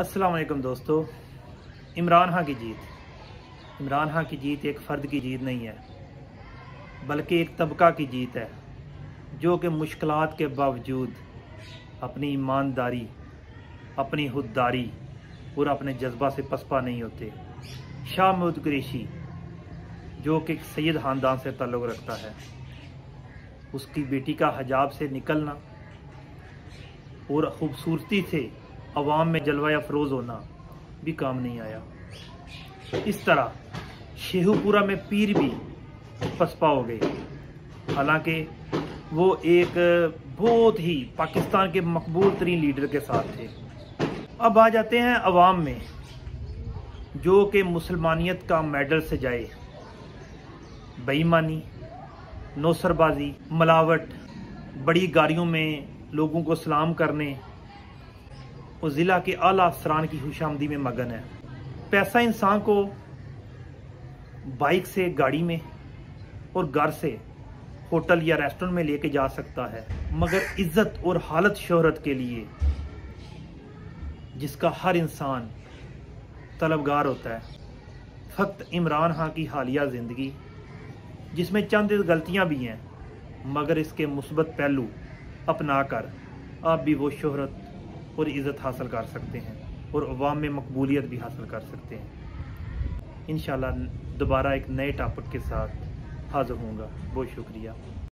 अस्सलाम वालेकुम दोस्तों। इमरान खान की जीत। इमरान खान की जीत एक फ़र्द की जीत नहीं है, बल्कि एक तबका की जीत है जो कि मुश्किलात के बावजूद अपनी ईमानदारी, अपनी खुददारी और अपने जज्बा से पसपा नहीं होते। शाह महमूद कुरैशी जो कि सैयद ख़ानदान से ताल्लुक़ रखता है, उसकी बेटी का हिजाब से निकलना और ख़ूबसूरती से अवाम में जलवा अफरोज़ होना भी काम नहीं आया। इस तरह शेखुपुरा में पीर भी पसपा हो गए, हालांकि वो एक बहुत ही पाकिस्तान के मकबूल तरीन लीडर के साथ थे। अब आ जाते हैं अवाम में, जो कि मुसलमानियत का मेडल से जाए बेईमानी, नौसरबाजी, मिलावट, बड़ी गाड़ियों में लोगों को सलाम करने और ज़िला के आला अफसरान की खुशामदी में मगन है। पैसा इंसान को बाइक से गाड़ी में और घर से होटल या रेस्टोरेंट में लेके जा सकता है, मगर इज्जत और हालत शोहरत के लिए जिसका हर इंसान तलबगार होता है, फ़कत इमरान खान की हालिया ज़िंदगी, जिसमें चंद गलतियां भी हैं, मगर इसके मुस्बत पहलू अपना कर आप भी वो शोहरत और इज़्ज़त हासिल कर सकते हैं और अवाम में मकबूलियत भी हासिल कर सकते हैं। इंशाल्लाह दोबारा एक नए टॉपिक के साथ हाज़िर होऊंगा। बहुत शुक्रिया।